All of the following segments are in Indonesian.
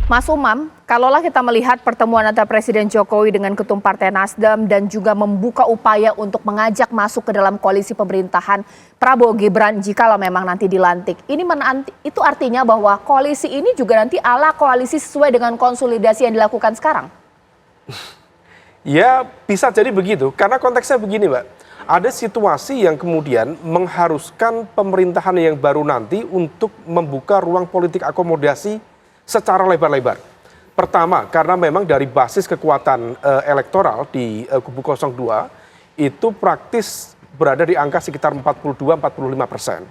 Mas Umam, kalaulah kita melihat pertemuan antara Presiden Jokowi dengan Ketum Partai Nasdem dan juga membuka upaya untuk mengajak masuk ke dalam koalisi pemerintahan Prabowo Gibran jikalau memang nanti dilantik. Itu artinya bahwa koalisi ini juga nanti ala koalisi sesuai dengan konsolidasi yang dilakukan sekarang? Ya bisa jadi begitu, karena konteksnya begini Mbak. Ada situasi yang kemudian mengharuskan pemerintahan yang baru nanti untuk membuka ruang politik akomodasi secara lebar-lebar. Pertama, karena memang dari basis kekuatan elektoral di kubu 02 itu praktis berada di angka sekitar 42-45%.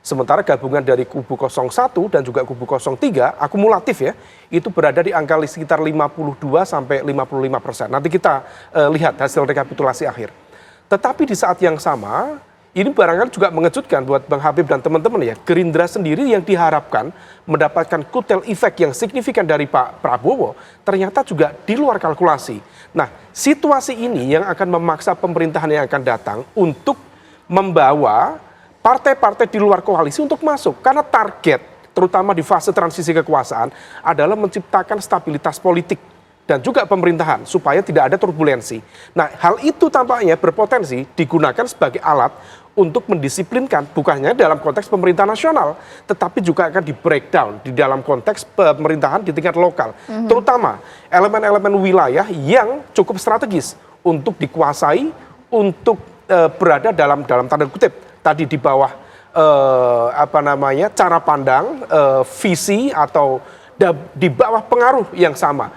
Sementara gabungan dari kubu 01 dan juga kubu 03 akumulatif ya, itu berada di angka sekitar 52-55%. Nanti kita lihat hasil rekapitulasi akhir. Tetapi di saat yang sama, ini barangkali juga mengejutkan buat Bang Habib dan teman-teman ya. Gerindra sendiri yang diharapkan mendapatkan kutel efek yang signifikan dari Pak Prabowo, ternyata juga di luar kalkulasi. Nah, situasi ini yang akan memaksa pemerintahan yang akan datang untuk membawa partai-partai di luar koalisi untuk masuk. Karena target, terutama di fase transisi kekuasaan, adalah menciptakan stabilitas politik dan juga pemerintahan supaya tidak ada turbulensi. Nah, hal itu tampaknya berpotensi digunakan sebagai alat untuk mendisiplinkan, bukan hanya dalam konteks pemerintah nasional, tetapi juga akan di breakdown di dalam konteks pemerintahan di tingkat lokal. Terutama elemen-elemen wilayah yang cukup strategis untuk dikuasai, untuk berada dalam tanda kutip tadi di bawah cara pandang, visi atau di bawah pengaruh yang sama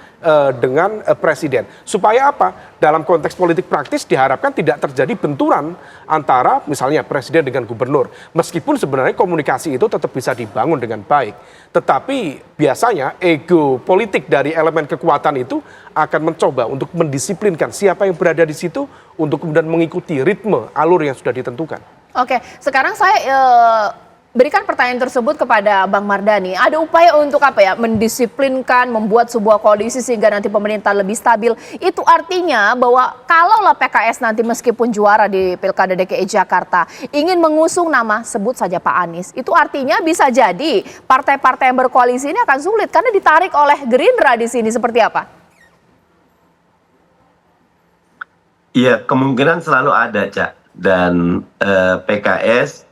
dengan presiden. Supaya apa? Dalam konteks politik praktis diharapkan tidak terjadi benturan antara misalnya presiden dengan gubernur. Meskipun sebenarnya komunikasi itu tetap bisa dibangun dengan baik. Tetapi biasanya ego politik dari elemen kekuatan itu akan mencoba untuk mendisiplinkan siapa yang berada di situ untuk kemudian mengikuti ritme alur yang sudah ditentukan. Oke, sekarang saya berikan pertanyaan tersebut kepada Bang Mardhani. Ada upaya untuk mendisiplinkan, membuat sebuah koalisi sehingga nanti pemerintah lebih stabil. Itu artinya bahwa kalaulah PKS nanti meskipun juara di Pilkada DKI Jakarta ingin mengusung nama, sebut saja Pak Anies. Itu artinya bisa jadi partai-partai yang berkoalisi ini akan sulit karena ditarik oleh Gerindra di sini. Seperti apa? Iya, kemungkinan selalu ada, Cak. Dan PKS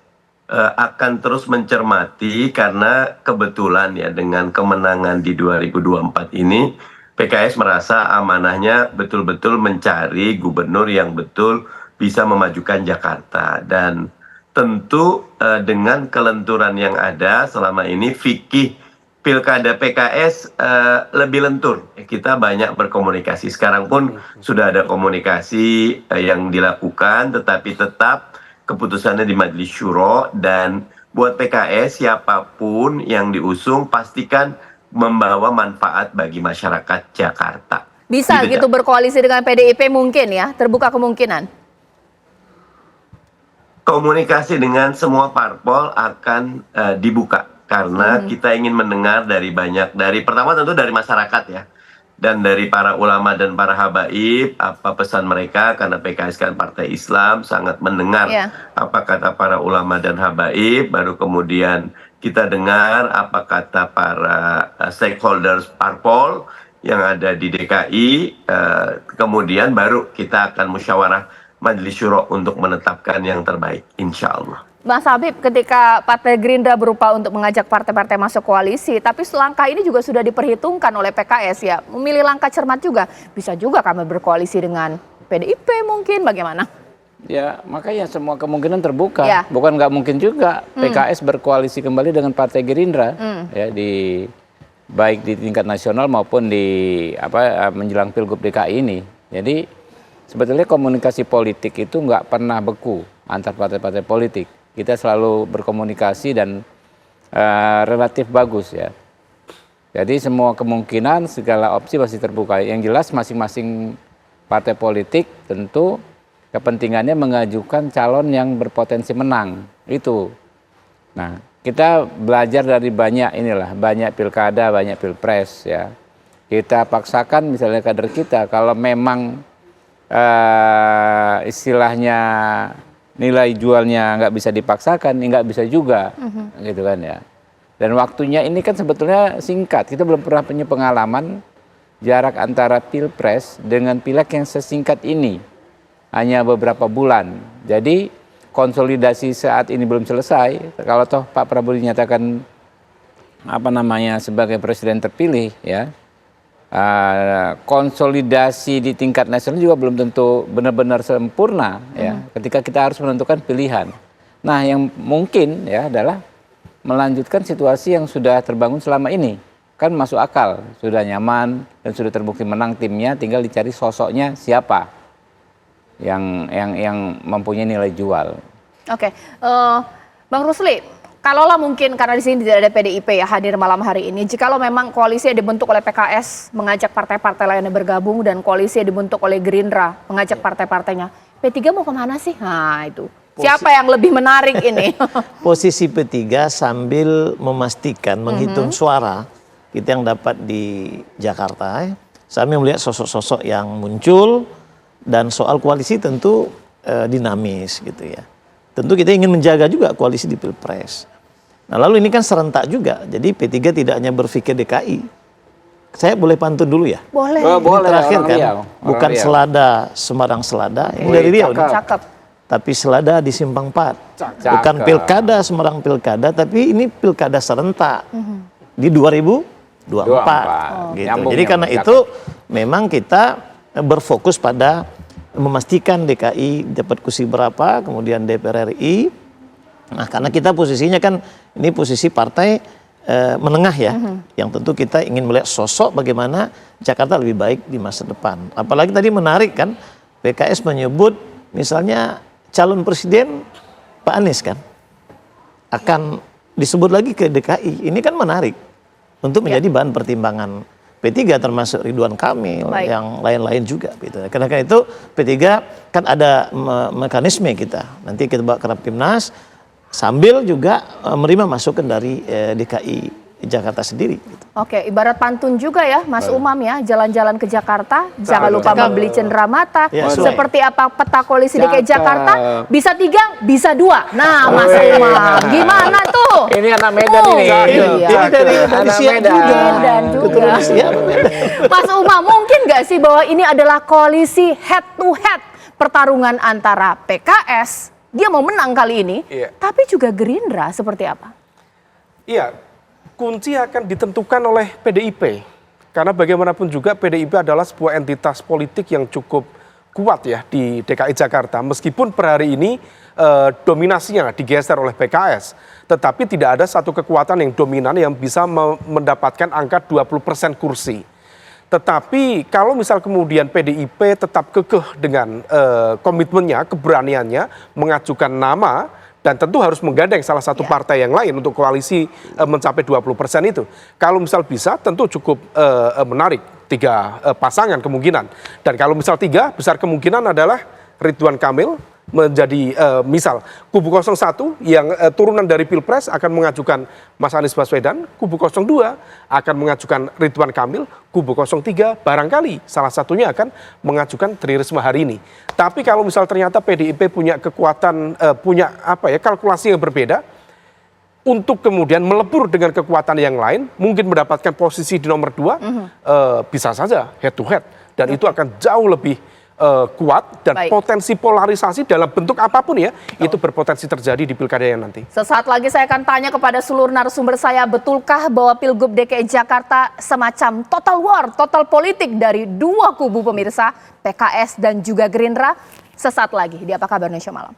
akan terus mencermati karena kebetulan ya dengan kemenangan di 2024 ini PKS merasa amanahnya betul-betul mencari gubernur yang betul bisa memajukan Jakarta. Dan tentu dengan kelenturan yang ada selama ini fikih Pilkada PKS lebih lentur. Kita banyak berkomunikasi. Sekarang pun sudah ada komunikasi yang dilakukan, tetapi tetap keputusannya di Majelis Syuro. Dan buat PKS siapapun yang diusung pastikan membawa manfaat bagi masyarakat Jakarta. Bisa gitu berkoalisi dengan PDIP mungkin ya? Terbuka kemungkinan? Komunikasi dengan semua parpol akan dibuka. Karena kita ingin mendengar dari pertama tentu dari masyarakat ya. Dan dari para ulama dan para habaib, apa pesan mereka, karena PKS kan partai Islam, sangat mendengar apa kata para ulama dan habaib, baru kemudian kita dengar apa kata para stakeholders parpol yang ada di DKI, kemudian baru kita akan musyawarah Majelis Syuro untuk menetapkan yang terbaik, insya Allah. Mas Habib, ketika Partai Gerindra berupa untuk mengajak partai-partai masuk koalisi, tapi langkah ini juga sudah diperhitungkan oleh PKS ya, memilih langkah cermat juga. Bisa juga kami berkoalisi dengan PDIP mungkin, bagaimana? Ya, makanya semua kemungkinan terbuka. Ya. Bukan nggak mungkin juga PKS berkoalisi kembali dengan Partai Gerindra, ya baik di tingkat nasional maupun di menjelang Pilgub DKI ini. Jadi sebetulnya komunikasi politik itu nggak pernah beku antar partai-partai politik. Kita selalu berkomunikasi dan relatif bagus ya. Jadi semua kemungkinan, segala opsi pasti terbuka. Yang jelas masing-masing partai politik tentu kepentingannya mengajukan calon yang berpotensi menang. Itu. Nah, kita belajar dari banyak pilkada, banyak pilpres ya. Kita paksakan misalnya kader kita kalau memang istilahnya nilai jualnya nggak bisa dipaksakan, nggak bisa juga, gitu kan ya. Dan waktunya ini kan sebetulnya singkat. Kita belum pernah punya pengalaman jarak antara pilpres dengan pileg yang sesingkat ini. Hanya beberapa bulan. Jadi konsolidasi saat ini belum selesai. Kalau toh Pak Prabowo dinyatakan sebagai presiden terpilih, ya, konsolidasi di tingkat nasional juga belum tentu benar-benar sempurna, ya. Ketika kita harus menentukan pilihan. Nah, yang mungkin ya adalah melanjutkan situasi yang sudah terbangun selama ini. Kan masuk akal, sudah nyaman dan sudah terbukti menang timnya, tinggal dicari sosoknya siapa yang mempunyai nilai jual. Oke, Bang Rusli, kalaulah mungkin karena di sini tidak ada PDIP ya hadir malam hari ini, jikalau memang koalisi yang dibentuk oleh PKS mengajak partai-partai lainnya bergabung dan koalisi yang dibentuk oleh Gerindra mengajak partai-partainya, P3 mau kemana sih? Nah itu, siapa yang lebih menarik ini? Posisi P3 sambil memastikan menghitung suara kita yang dapat di Jakarta, sambil melihat sosok-sosok yang muncul. Dan soal koalisi tentu dinamis gitu ya. Tentu kita ingin menjaga juga koalisi di Pilpres. Nah lalu ini kan serentak juga. Jadi P3 tidak hanya berpikir DKI. Saya boleh pantun dulu ya? Boleh. Ini terakhir kan, Riau. bukan Riau. Selada, Semarang Selada. Ini dari Riau. Cakep. Tapi Selada di Simpang 4. Cakep. Bukan pilkada, Semarang pilkada, tapi ini pilkada serentak. Di 2024. Gitu. Jadi karena itu memang kita berfokus pada memastikan DKI dapat kursi berapa, kemudian DPR RI. Nah, karena kita posisinya kan ini posisi partai menengah ya, yang tentu kita ingin melihat sosok bagaimana Jakarta lebih baik di masa depan. Apalagi tadi menarik kan, PKS menyebut misalnya calon presiden Pak Anies kan akan disebut lagi ke DKI. Ini kan menarik untuk menjadi bahan pertimbangan P3 termasuk Ridwan Kamil, yang lain-lain juga gitu. Karena itu P3 kan ada mekanisme kita. Nanti kita bawa ke Rapimnas sambil juga menerima masukan dari DKI Jakarta sendiri. Gitu. Oke, ibarat pantun juga ya Mas Umam ya, jalan-jalan ke Jakarta, jangan lupa membeli cenderamata. Seperti apa peta koalisi DKI Jakarta, bisa 3, bisa 2. Nah Mas Umam, gimana tuh? Ini anak Medan ini. Ini dari Medan juga. Mas Umam, mungkin nggak sih bahwa ini adalah koalisi head to head pertarungan antara PKS, dia mau menang kali ini, tapi juga Gerindra seperti apa? Iya. Kunci akan ditentukan oleh PDIP. Karena bagaimanapun juga PDIP adalah sebuah entitas politik yang cukup kuat ya di DKI Jakarta. Meskipun per hari ini dominasinya digeser oleh PKS. Tetapi tidak ada satu kekuatan yang dominan yang bisa mendapatkan angka 20% kursi. Tetapi kalau misal kemudian PDIP tetap kekeh dengan komitmennya, keberaniannya mengajukan nama, dan tentu harus menggandeng salah satu partai yang lain untuk koalisi mencapai 20% itu. Kalau misal bisa tentu cukup menarik 3 pasangan kemungkinan. Dan kalau misal 3 besar kemungkinan adalah Ridwan Kamil menjadi misal kubu 01 yang turunan dari Pilpres akan mengajukan Mas Anies Baswedan, kubu 02 akan mengajukan Ridwan Kamil, kubu 03 barangkali salah satunya akan mengajukan Tri Risma hari ini. Tapi kalau misal ternyata PDIP punya kekuatan, punya kalkulasi yang berbeda, untuk kemudian melebur dengan kekuatan yang lain, mungkin mendapatkan posisi di nomor 2, bisa saja head to head. Dan itu akan jauh lebih kuat dan potensi polarisasi dalam bentuk apapun ya, itu berpotensi terjadi di pilkada yang nanti. Sesaat lagi saya akan tanya kepada seluruh narasumber saya, betulkah bahwa Pilgub DKI Jakarta semacam total war, total politik dari 2 kubu pemirsa, PKS dan juga Gerindra? Sesaat lagi di Apa Kabar Indonesia Malam.